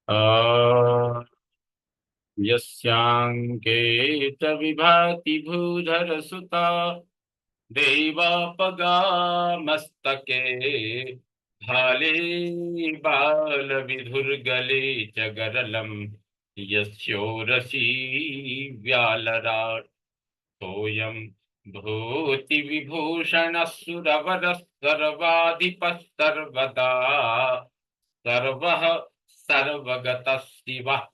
अ यस्यांके च विभाति भूधर सुता देवापगा मस्तके भाले बाल विधुर्गले च गरलम यस्योरसी व्यालराट् सोऽयं भूति विभूषण सुरवर सर्वाधिपः सर्वदा सर्वः सर्वगतः शिवः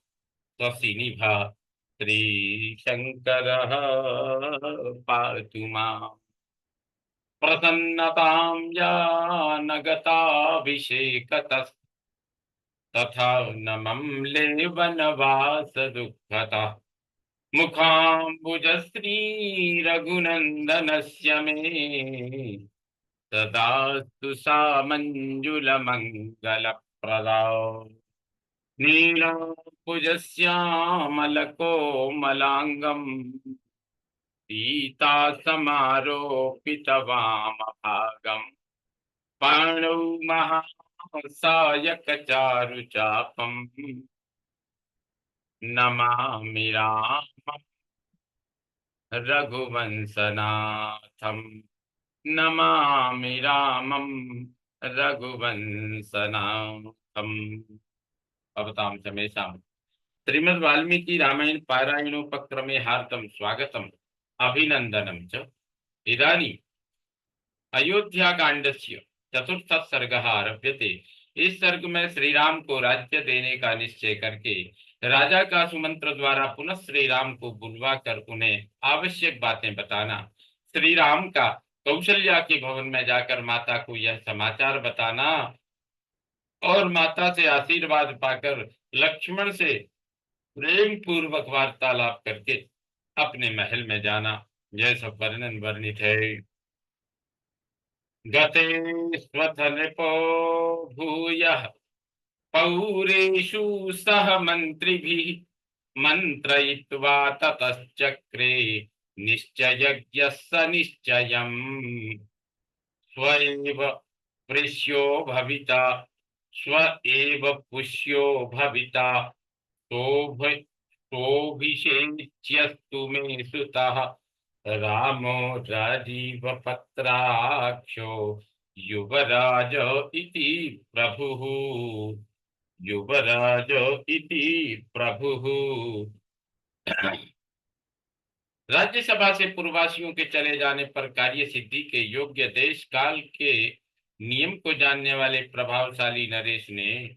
त्वसि निभा श्रीशङ्करः पातु माम् प्रसन्नतां या न गताभिषेकतः तथा न मम्ले वनवास दुःखतः मुखाम्बुजश्रीरघुनन्दनस्य मे तदास्तु सा मञ्जुलमङ्गलप्रदा नीलाम्बुजश्यामलकोमलाङ्गम् सीतासमारोपितवामभागम् पाणौ महासायकचारुचापम् नमामि रामं रघुवंशनाथम् नमामि रामं रघुवंशनाथम्। भवतां समेषां श्रीमद् वाल्मीकि रामायण पारायणोपक्रमे हार्दं स्वागतम् अभिनन्दनं च। इदानीम् अयोध्याकाण्डस्य चतुर्थः सर्गः आरभ्यते। इस सर्ग में श्री राम को राज्य देने का निश्चय करके राजा का सुमंत्र द्वारा पुनः श्री राम को बुलवाकर उन्हें आवश्यक बातें बताना, श्री राम का कौशल्या के भवन में जाकर माता को यह समाचार बताना और माता से आशीर्वाद पाकर लक्ष्मण से प्रेम पूर्वक वार्तालाप करके अपने महल में जाना, यह सब वर्णन वर्णित है। गते स्वथ नृपो भूयः पौरेषु सह मंत्रिभिः मन्त्रयित्वा ततश्चक्रे निश्चयज्ञः स निश्चयम् स्व एव पृश्यो भविता स्व एव पुष्यो भविता सोऽभिषेच्यस्तु मे सुतः रामो राजीवपत्राक्षो युवराज इति प्रभुः युवराज इति प्रभुः। राज्यसभा से पूर्ववासियों के चले जाने पर कार्य सिद्धि के योग्य देश काल के नियम को जानने वाले प्रभावशाली नरेश ने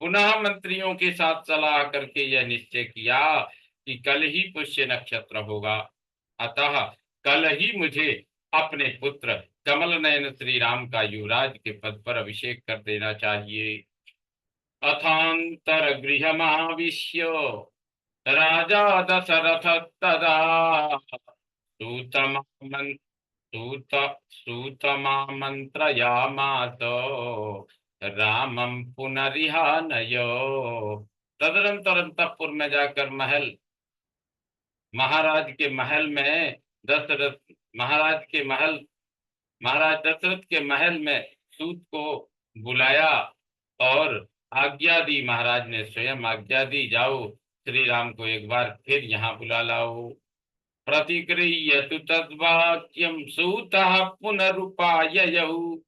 पुनः मंत्रियों के साथ सलाह करके यह निश्चय किया कि कल ही पुष्य नक्षत्र होगा, अतः कल ही मुझे अपने पुत्र कमल नयन श्री राम का युवराज के पद पर अभिषेक कर देना चाहिए। अथांतर गृहमाविश्य राजा दशरथ तदा सूतमामं- सूत सूतमामंत्रयामास रामं पुनरिहानय। तदनंतर अंतःपुर में जाकर महाराज के महल में दशरथ महाराज के महल महाराज दशरथ के महल में सूत को बुलाया और आज्ञा दी। महाराज ने स्वयं आज्ञा दी, जाओ श्री राम को एक बार फिर यहाँ बुला लाओ। प्रतिगृह्य तु तद्वाक्यं सूतः पुनरुपाययौ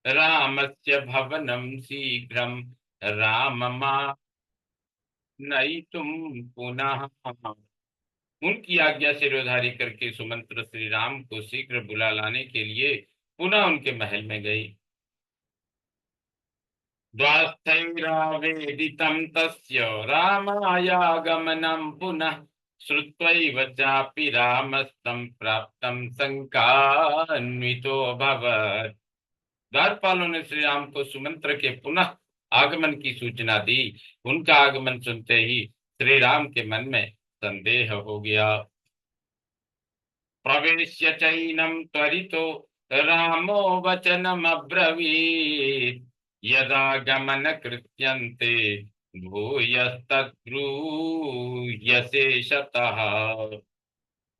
रामस्य भवनं शीघ्रं राममानयितुं पुनः। उनकी आज्ञा सिरोधारी करके सुमंत्र श्री राम को शीघ्र बुला लाने के लिए पुनः उनके महल में गई। द्वास्थैरावेदितं तस्य रामायागमनं पुनः श्रुत्वैव चापि रामस्तं प्राप्तं शङ्कान्वितो अभवत्। द्वारपालों ने श्री राम को सुमंत्र के पुनः आगमन की सूचना दी। उनका आगमन सुनते ही श्री राम के मन में संदेह हो गया। प्रवेश्य चैनं त्वरितो रामो वचनमब्रवीत् यदा गमन कृत्यन्ते भूयस्तद्ब्रूयसे शतः।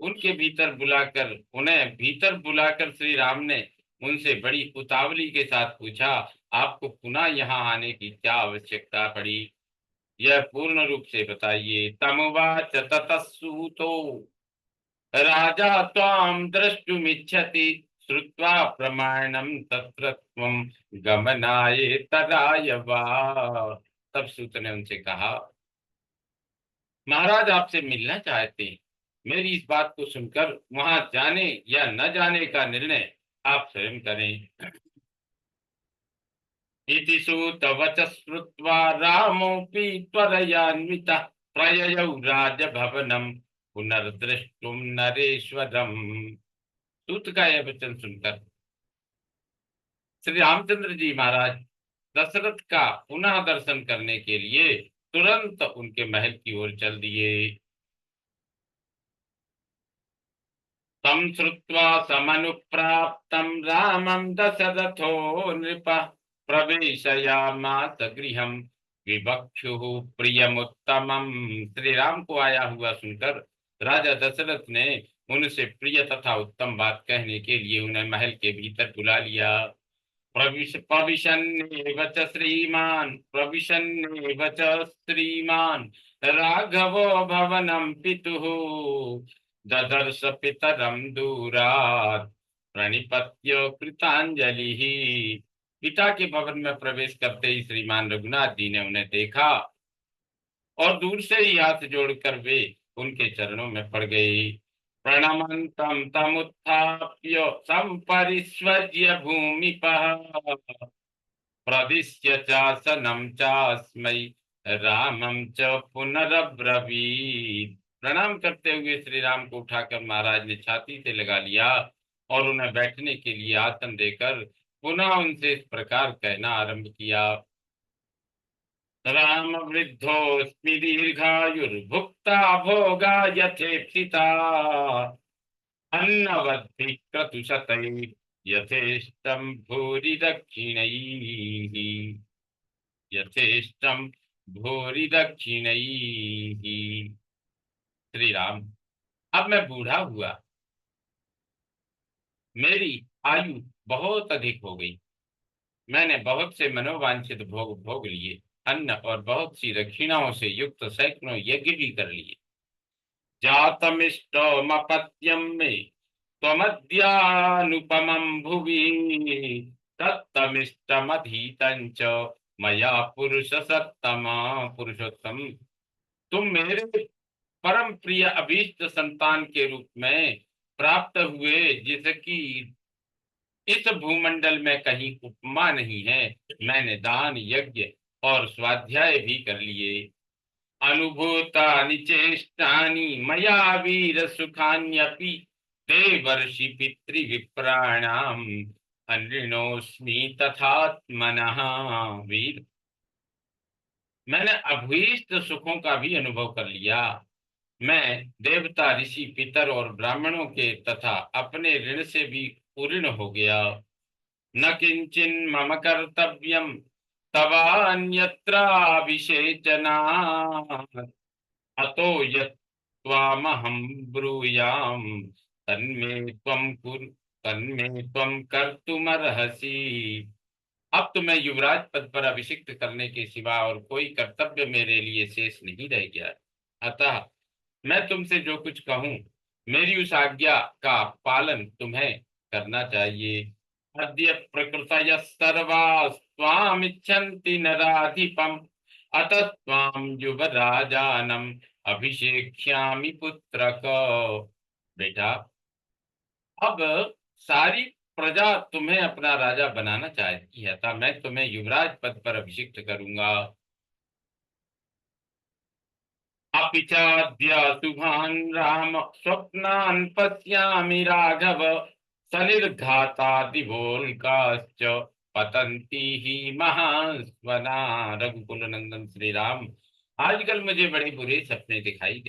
उन्हें भीतर बुलाकर श्री राम ने उनसे बड़ी उतावली के साथ पूछा, आपको पुनः यहाँ आने की क्या आवश्यकता पड़ी। यह पूर्ण रूप से बताइए। तमुवाच ततः सूतो राजा त्वां द्रष्टुमिच्छति श्रुत्वा प्रमाणं तत्र त्वं गमनाय तदाय वा। तब सूत ने उनसे कहा, महाराज आपसे मिलना चाहते हैं। मेरी इस बात को सुनकर वहां जाने या न जाने का निर्णय आप स्वयं करें। इति सूतवचः श्रुत्वा रामोऽपि त्वरयान्वितः प्रययौ राजभवनं पुनर्द्रष्टुं नरेश्वरम्। सूत का यह वचन सुनकर श्री रामचंद्र जी महाराज दशरथ का पुनः दर्शन करने के लिए तुरंत उनके महल की ओर चल दिए। तं श्रुत्वा समनुप्राप्तं रामं दशरथो नृपः प्रवेशयामास गृहं विवक्षुः प्रियमुत्तमम्। श्री राम को आया हुआ सुनकर राजा दशरथ ने उनसे प्रिय तथा उत्तम बात कहने के लिए उन्हें महल के भीतर बुला लिया। प्रविशन्नेव च श्रीमान् राघवो भवनं पितुः ददर्श पितरं दूरात् प्रणिपत्य कृतांजलि। पिता के भवन में प्रवेश करते ही श्रीमान रघुनाथ जी ने उन्हें देखा और दूर से ही हाथ जोड़कर वे उनके चरणों में पड़ गई। प्रणमन्तं तमुत्थाप्य संपरिष्वज्य भूमिपः प्रदिश्य चासनं चास्मै रामं च पुनरब्रवीत्। प्रणाम करते हुए श्री राम को उठाकर महाराज ने छाती से लगा लिया और उन्हें बैठने के लिए आसन देकर पुनः उनसे इस प्रकार कहना आरंभ किया। राम वृद्धोस्मि दीर्घायुर्भुक्ता भोगा यथेप्सिता अन्नवद्भिः क्रतुशतैः यथेष्टं भूरि दक्षिणैः यथेष्टं भूरि दक्षिणैः। श्री राम, अब मैं बूढ़ा हुआ, मेरी आयु बहुत अधिक हो गई। मैंने बहुत से मनोवांछित भोग भोग लिए, अन्न और बहुत सी दक्षिणाओं से युक्त सैकड़ों यज्ञ भी कर लिए। जातमिष्टमपत्यं मे त्वमद्यानुपमं भुवि तत्तमिष्टमधीतं च मया पुरुष सत्तमा। पुरुषोत्तम, तुम मेरे परम प्रिय अभीष्ट संतान के रूप में प्राप्त हुए, जिसकी इस भूमंडल में कहीं उपमा नहीं है। मैंने दान यज्ञ और स्वाध्याय भी कर लिए। अनुभूतानि चेष्टानि मया वीर सुखान्यपि देवर्षि पितृविप्राणाम् अनृणोस्मि तथात्मनः। वीर, मैंने अभीष्ट सुखों का भी अनुभव कर लिया। मैं देवता, ऋषि, पितर और ब्राह्मणों के तथा अपने ऋण से भी पूर्ण हो गया। न किंचिन मम कर्तव्यम तवान्यत्राभिषेचनात् अतो यत्त्वामहं ब्रूयाम तन्मे त्वं कर्तुमर्हसि। अब तुम्हें युवराज पद पर अभिषिक्त करने के सिवा और कोई कर्तव्य मेरे लिए शेष नहीं रह गया। अतः मैं तुमसे जो कुछ कहूँ, मेरी उस आज्ञा का पालन तुम्हें करना चाहिए। अद्य प्रकृतयः सर्वास्त्वामिच्छन्ति नराधिपम् अतः त्वां युवराजानम् अभिषेक्ष्यामि पुत्रक। बेटा, अब सारी प्रजा तुम्हें अपना राजा बनाना चाहती है, अतः मैं तुम्हें युवराज पद पर अभिषिक्त करूंगा। अपि चाद्य शुभान् राम स्वप्नान् पश्यामि राघव सनिर्घाता दिवोल्काश्च पतन्ति ही महास्वना। रघुकुल नंदन श्री राम, आजकल मुझे बड़े बुरे सपने दिखाई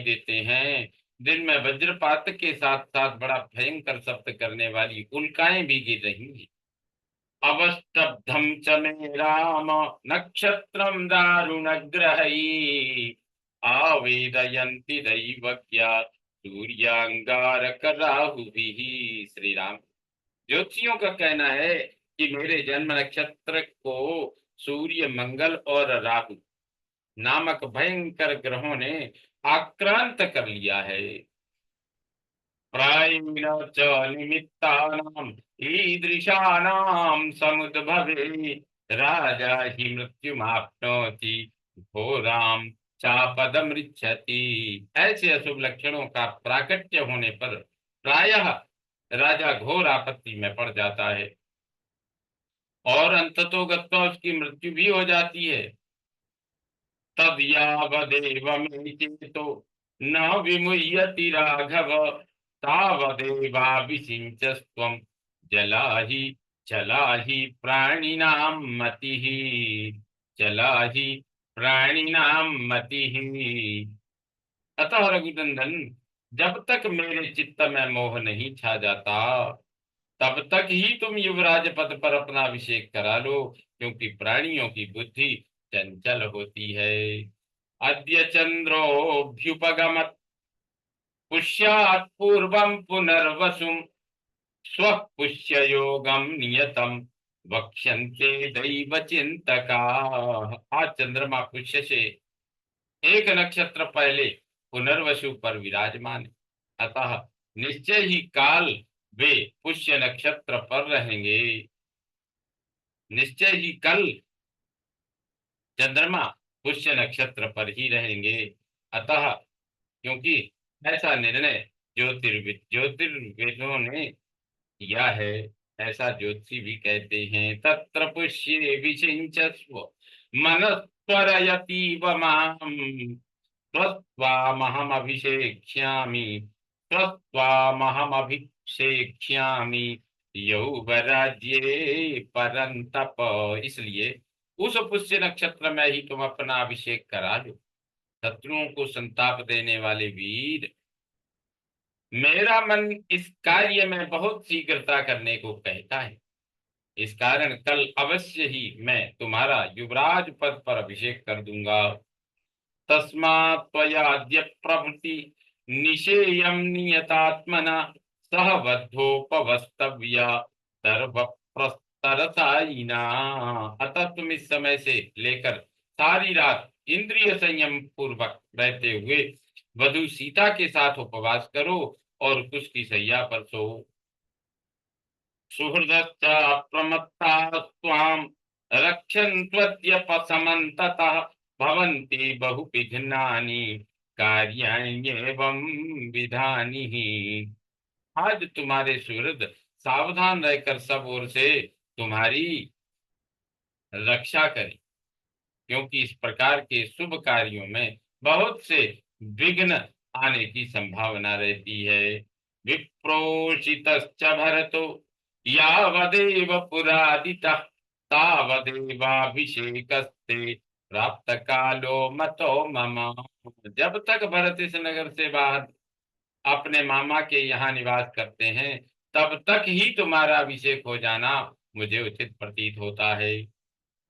देते हैं। दिन में वज्रपात के साथ साथ बड़ा भयंकर शब्द करने वाली उल्काएं भी गिर रही हैं। अवस्तब्धं च मे राम नक्षत्रं दारुणग्रहैः आवेदयन्ति दैवज्ञा सूर्याङ्गारकराहुभिः। श्री राम, ज्योतिषियों का कहना है कि मेरे जन्म नक्षत्र को सूर्य, मंगल और राहु नामक भयंकर ग्रहों ने आक्रांत कर लिया है। प्रायेण च निमित्तानाम् ईदृशानां समुद्भवे राजा हि मृत्युमाप्नोति घोराम चापदमृच्छति। ऐसे अशुभ लक्षणों का प्राकट्य होने पर प्रायः राजा घोर आपत्ति में पड़ जाता है और अंततोगत्वा उसकी मृत्यु भी हो जाती है। तद यावदेव मे चेतो न विमुह्यति राघव तावदेवाभिषिञ्चस्त्वं जलाहि जलाहि प्राणिनां मतिः जलाहि प्राणिनां मतिः। अतः रघुनंदन, जब तक मेरे चित्त में मोह नहीं छा जाता तब तक ही तुम युवराज पद पर अपना अभिषेक करा लो, क्योंकि प्राणियों की बुद्धि चंचल होती है। अद्य चंद्रोऽभ्युपगमत् पुष्यात् पूर्वं पुनर्वसुं स्वः पुष्ययोगं नियतं वक्ष्यन्ते दैव चिंतकाः। आज चंद्रमा पुष्य से एक नक्षत्र पहले पुनर्वसु पर विराजमान है, अतः निश्चय ही काल वे पुष्य नक्षत्र पर रहेंगे। निश्चय ही कल चंद्रमा पुष्य नक्षत्र पर ही रहेंगे। अतः क्योंकि ऐसा निर्णय ज्योतिर्वेदों ने किया है, ऐसा ज्योतिषी भी कहते हैं। तत्र पुष्ये विषिञ्चस्व मनस्त्वरयतीव माम् त्वत्त्वामहमभिषेक्ष्यामि त्वत्त्वामहमभिषेक्ष्यामि यौवराज्ये परन्तप। इसलिए उस पुष्य नक्षत्र में ही तुम अपना अभिषेक करा लो। शत्रुओं को संताप देने वाले वीर, मेरा मन इस कार्य में बहुत शीघ्रता करने को कहता है। इस कारण कल अवश्य ही मैं तुम्हारा युवराज पद पर अभिषेक कर दूंगा। तस्मात् त्वयाद्य प्रभृति निषेयं नियतात्मना सह बद्धोपवस्तव्या सर्वप्रस्तरसायिना। अतः तुम इस समय से लेकर सारी रात इंद्रिय संयम पूर्वक रहते हुए वधु सीता के साथ उपवास करो और उसकी शैया पर सो। सुहृदश्च प्रमत्ताः त्वां रक्षन्त्वद्यपसमन्ततः भवन्ति बहुविघ्नानि कार्याण्येवं विधानिः। आज तुम्हारे सुहृद सावधान रहकर सब ओर से तुम्हारी रक्षा करें, क्योंकि इस प्रकार के शुभ कार्यों में बहुत से विघ्न आने की संभावना रहती है। विप्रोषितश्च भरतो यावदेव पुरादितः तावदेवाभिषेकस्ते प्राप्त कालो मतो मम। जब तक भरत इस नगर से बाहर अपने मामा के यहाँ निवास करते हैं तब तक ही तुम्हारा अभिषेक हो जाना मुझे उचित प्रतीत होता है।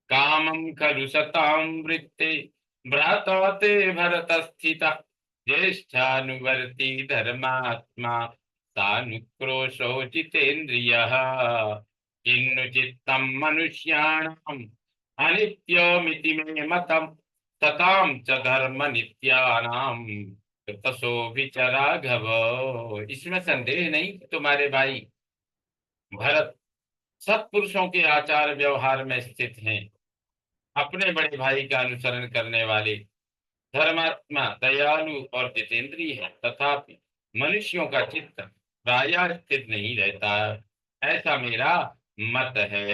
कामं खलु सतां वृत्ते भ्राता ते भरतस्थितः ज्येष्ठानुवर्ती धर्मात्मा सानुक्रोशो जितेन्द्रियः। किन्नु चित्तं मनुष्याणाम् अनित्यमिति मे मतम् ततां च धर्म नित्यानां कृतसो विचराघव। इसमें संदेह नहीं कि तुम्हारे भाई भरत सत्पुरुषों के आचार व्यवहार में स्थित हैं, अपने बड़े भाई का अनुसरण करने वाले धर्मात्मा दयालु और जितेंद्रिय है, तथापि मनुष्यों का चित्त प्रायः स्थिर नहीं रहता, ऐसा मेरा मत है।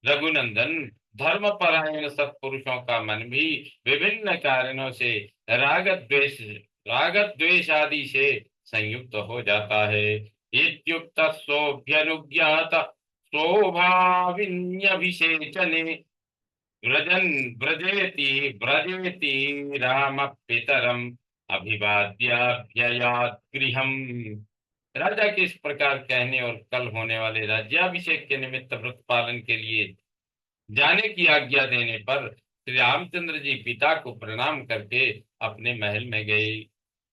रघुनंदन, धर्मपरायण सत्पुरुषों का मन भी विभिन्न कारणों से राग द्वेष आदि से संयुक्त हो जाता है। इत्युक्त सोऽभ्यनुज्ञात स्वभाविन्यभिषेचने व्रजन व्रजेति राम पितरम अभिवाद्याभ्ययात् गृहम्। राजा के इस प्रकार कहने और कल होने वाले राज्याभिषेक के निमित्त व्रत पालन के लिए जाने की आज्ञा देने पर श्री रामचंद्र जी पिता को प्रणाम करके अपने महल में गए।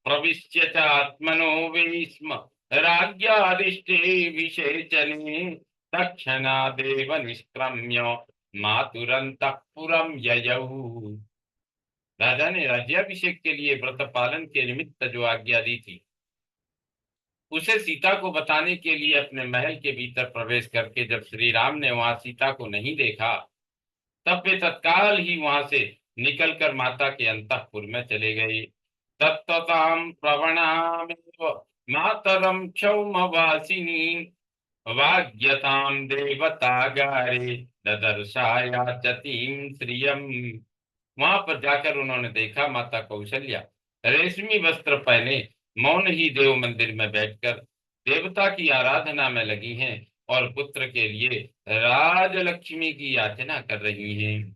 प्रविश्य च आत्मनो वे स्म राज्यादिष्टे विषेचने तक्षणादेव निष्क्रम्य मातुरंतःपुरं ययौ। राजा ने राज्याभिषेक के लिए व्रत पालन के निमित्त जो आज्ञा दी थी, उसे सीता को बताने के लिए अपने महल के भीतर प्रवेश करके जब श्री राम ने वहां सीता को नहीं देखा, तब वे तत्काल ही वहां से निकलकर माता के अंतःपुर में चले गए। तत्ततां प्रवणामेव मातरं क्षौमवासिनी वाग्यतां देवतागारे ददर्शायाचतीं श्रियम्। वहां पर जाकर उन्होंने देखा माता कौशल्या रेशमी वस्त्र पहने मौन ही देव मंदिर में बैठकर देवता की आराधना में लगी हैं और पुत्र के लिए राजलक्ष्मी की याचना कर रही हैं।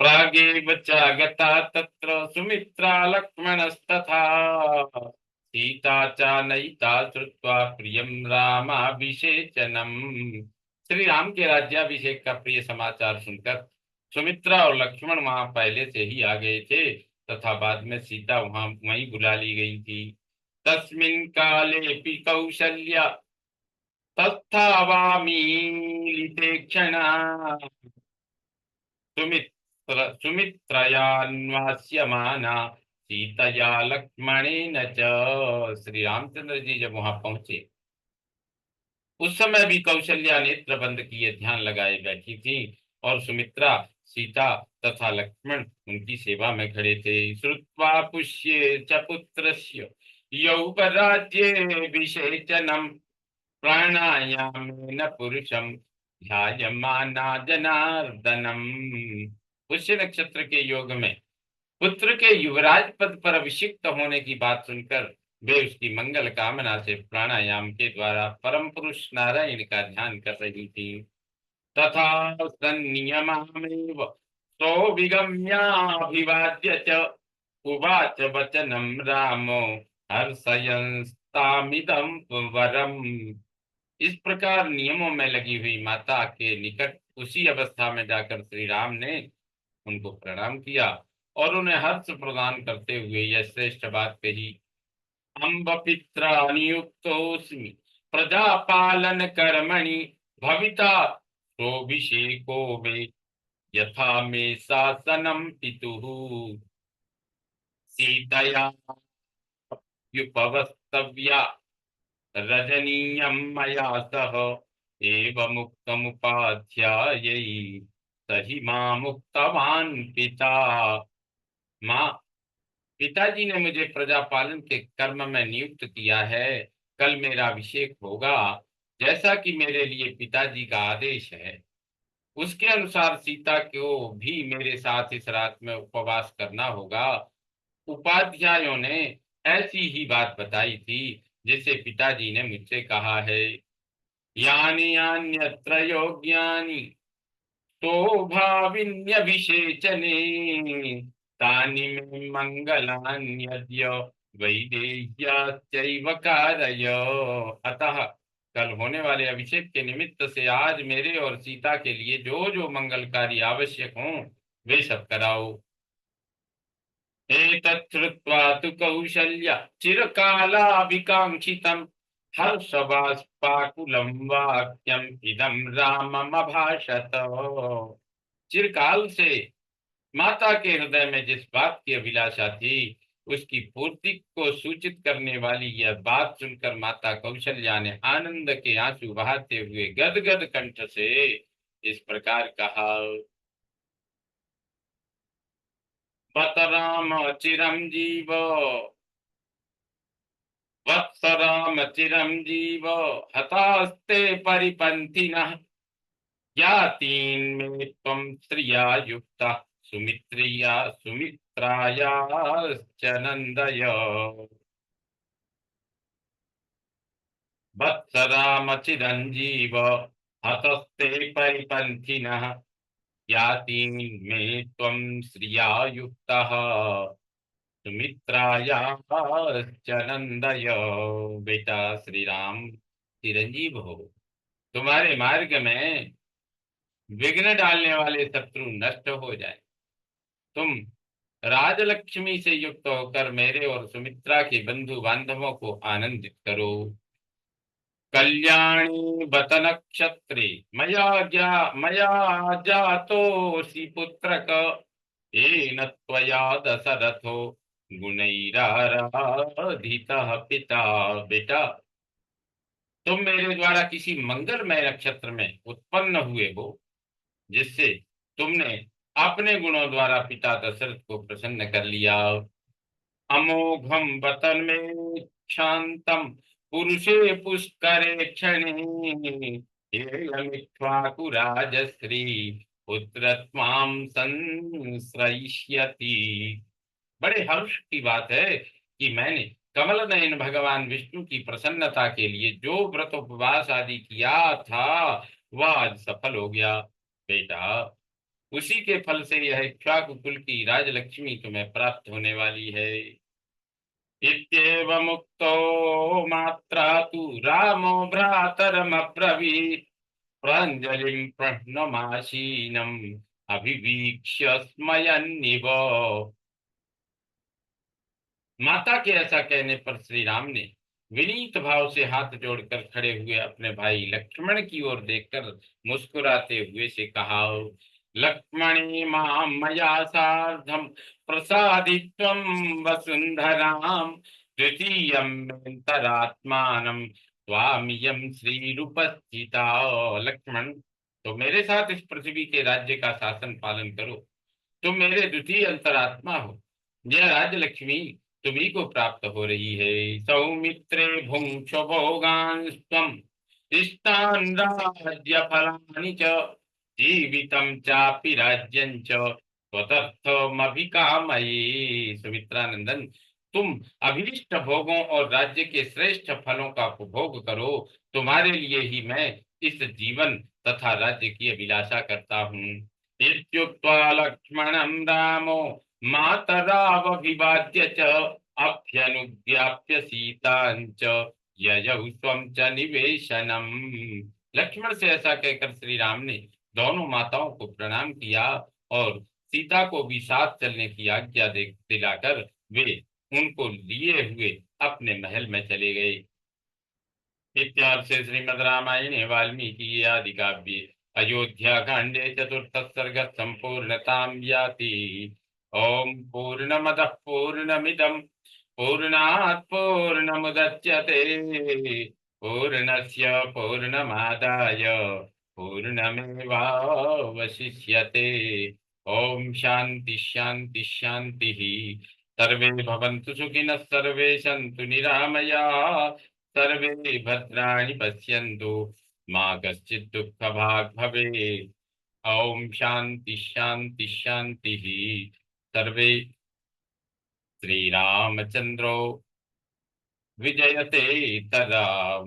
प्रागेव च गता तत्र सुमित्रा लक्ष्मणस्तथा सीता च नयिता श्रुत्वा प्रियं रामाभिषेचनम्। श्री राम के राज्याभिषेक का प्रिय समाचार सुनकर सुमित्रा और लक्ष्मण वहां पहले से ही आ गए थे तथा बाद में सीता वहां वहीं बुला ली गई थी। तस्मिन् कालेऽपि कौशल्या तस्थावामीलिते क्षणा सुमित्रयान्वास्यमाना सीतया लक्ष्मणेन च। श्री रामचंद्र जी जब वहां पहुंचे, उस समय भी कौशल्या नेत्र बंद किए ध्यान लगाए बैठी थी और सुमित्रा, सीता तथा लक्ष्मण उनकी सेवा में खड़े थे। श्रुत्वा पुष्ये च पुत्रस्य यौवराज्ये विषेचनम प्राणायामेन पुरुषम ध्यायमाना जनार्दनम। पुष्य नक्षत्र के योग में पुत्र के युवराज पद पर अभिषिक्त होने की बात सुनकर वे उसकी मंगल कामना से प्राणायाम के द्वारा परम पुरुष नारायण का ध्यान कर रही थी। तथा संनियमामेव सौविगम्याभिवाद्य च उवाच वचनं रामो हर्षयंस्तामिदं वरम। इस प्रकार नियमों में लगी हुई माता के निकट उसी अवस्था में जाकर श्री राम ने उनको प्रणाम किया और उन्हें हर्ष प्रदान करते हुए यह श्रेष्ठ बात कही। अम्ब पित्रा नियुक्तोऽस्मि प्रजापालन कर्मणि भविता सोऽभिषेको मे यथा मे शासनं पितुः सीतया युपवस्तव्या रजनीयं मया सह एवमुक्तमुपाध्यायै सही मामुक्तवान् पिता। माँ, पिताजी ने मुझे प्रजा पालन के कर्म में नियुक्त किया है। कल मेरा अभिषेक होगा, जैसा कि मेरे लिए पिताजी का आदेश है। उसके अनुसार सीता को भी मेरे साथ इस रात में उपवास करना होगा। उपाध्यायों ने ऐसी ही बात बताई थी जिसे पिताजी ने मुझसे कहा है। यानि यान्यत्र योग्यानि शोभाविन्यभिषेचने तानि मे मंगलान्यद्य वैदेह्याश्चैव कारय। अतः कल होने वाले अभिषेक के निमित्त से आज मेरे और सीता के लिए जो जो मंगलकारी आवश्यक हों वे सब कराओ। एतत् श्रुत्वा तु कौशल्या चिरकालाभिकाङ्क्षितं हर्षबाष्पाकुलं वाक्यम् इदं राममभाषत। चिरकाल से माता के हृदय में जिस बात की अभिलाषा थी उसकी पूर्ति को सूचित करने वाली यह बात सुनकर माता कौशल्या ने आनंद के आंसू बहाते हुए गदगद कंठ से इस प्रकार कहा। बत राम चिरंजीव वत्स राम चिरंजीव हतास्ते परिपन्थिनः ज्ञातीन् मे त्वं श्रिया युक्तः सुमित्रायाश्च नन्दय। वत्स राम चिरंजीव हतस्ते परिपन्थिनः ज्ञातीन् मे त्वं श्रिया युक्तः सुमित्रायाश्च नन्दय। बेटा श्री राम चिरंजीव हो, तुम्हारे मार्ग में विघ्न डालने वाले शत्रु नष्ट हो जाए। तुम राजलक्ष्मी से युक्त होकर मेरे और सुमित्रा के बंधु बांधवों को आनंदित करो। कल्याणी बत नक्षत्रे मया जातोऽसि पुत्रक येन त्वया दशरथो गुणैराराधितः पिता। बेटा, तुम मेरे द्वारा किसी मंगलमय नक्षत्र में उत्पन्न हुए हो, जिससे तुमने अपने गुणों द्वारा पिता दशरथ को प्रसन्न कर लिया। अमोघम वतन में शांतम पुरुषे पुष्करे क्षणे राजश्री पुत्र त्वां संश्रयिष्यति। बड़े हर्ष की बात है कि मैंने कमल नयन भगवान विष्णु की प्रसन्नता के लिए जो व्रत उपवास आदि किया था, वह आज सफल हो गया। बेटा, उसी के फल से यह इक्ष्वाकु कुल की राजलक्ष्मी तुम्हें प्राप्त होने वाली है। इत्येवमुक्तो मात्रा तु रामो भ्रातरमब्रवीत् प्राञ्जलिं प्रणमाशीनम् अभिवीक्ष्य स्मयन्निव। माता के ऐसा कहने पर श्री राम ने विनीत भाव से हाथ जोड़कर खड़े हुए अपने भाई लक्ष्मण की ओर देखकर मुस्कुराते हुए से कहा, लक्ष्मणी मां मया सार्धम प्रसादित्वं वसुंधराम तृतीयं मेऽन्तरात्मानं त्वामियं श्रीरुपस्थिता। लक्ष्मण, तो मेरे साथ इस पृथ्वी के राज्य का शासन पालन करो। तुम मेरे द्वितीय अंतरात्मा हो। यह राज्य लक्ष्मी तुम्ही को प्राप्त हो रही है। सौमित्रे भुंक्ष भोगांस्त्वं इष्टान् राज्य फलानि च जीवितं चापि राज्यं च त्वदर्थमभिकामये। सुमित्रानंदन, तुम अभीष्ट भोगों और राज्य के श्रेष्ठ फलों का उपभोग करो। तुम्हारे लिए ही मैं इस जीवन तथा राज्य की अभिलाषा करता हूँ। इत्युक्त्वा लक्ष्मणं रामो मातरावभिवाद्य च अभ्यनुज्ञाप्य सीतां च ययौ स्वं च निवेशनम्। लक्ष्मण से ऐसा कहकर श्री राम ने दोनों माताओं को प्रणाम किया और सीता को भी साथ चलने की आज्ञा दे दिलाकर वे उनको लिए हुए अपने महल में चले गए। इत्यार्षे श्रीमद् रामायणे वाल्मीकि आदि काव्ये अयोध्या कांडे चतुर्थ सर्ग संपूर्णतां याति। ओम पूर्णमदः पूर्णमिदं पूर्णात् पूर्णमुदच्यते पूर्णस्य पूर्णमादाय पूर्णमेवावशिष्यते। ओम शांति शांति शांति। सर्वे भवन्तु सुखिनः सर्वे सन्तु निरामयाः सर्वे भद्राणि पश्यन्तु मा कश्चित् दुःखभाग् भवेत्। ओम शांति शांति शांति। सर्वे श्रीरामचन्द्रो विजयते तदा।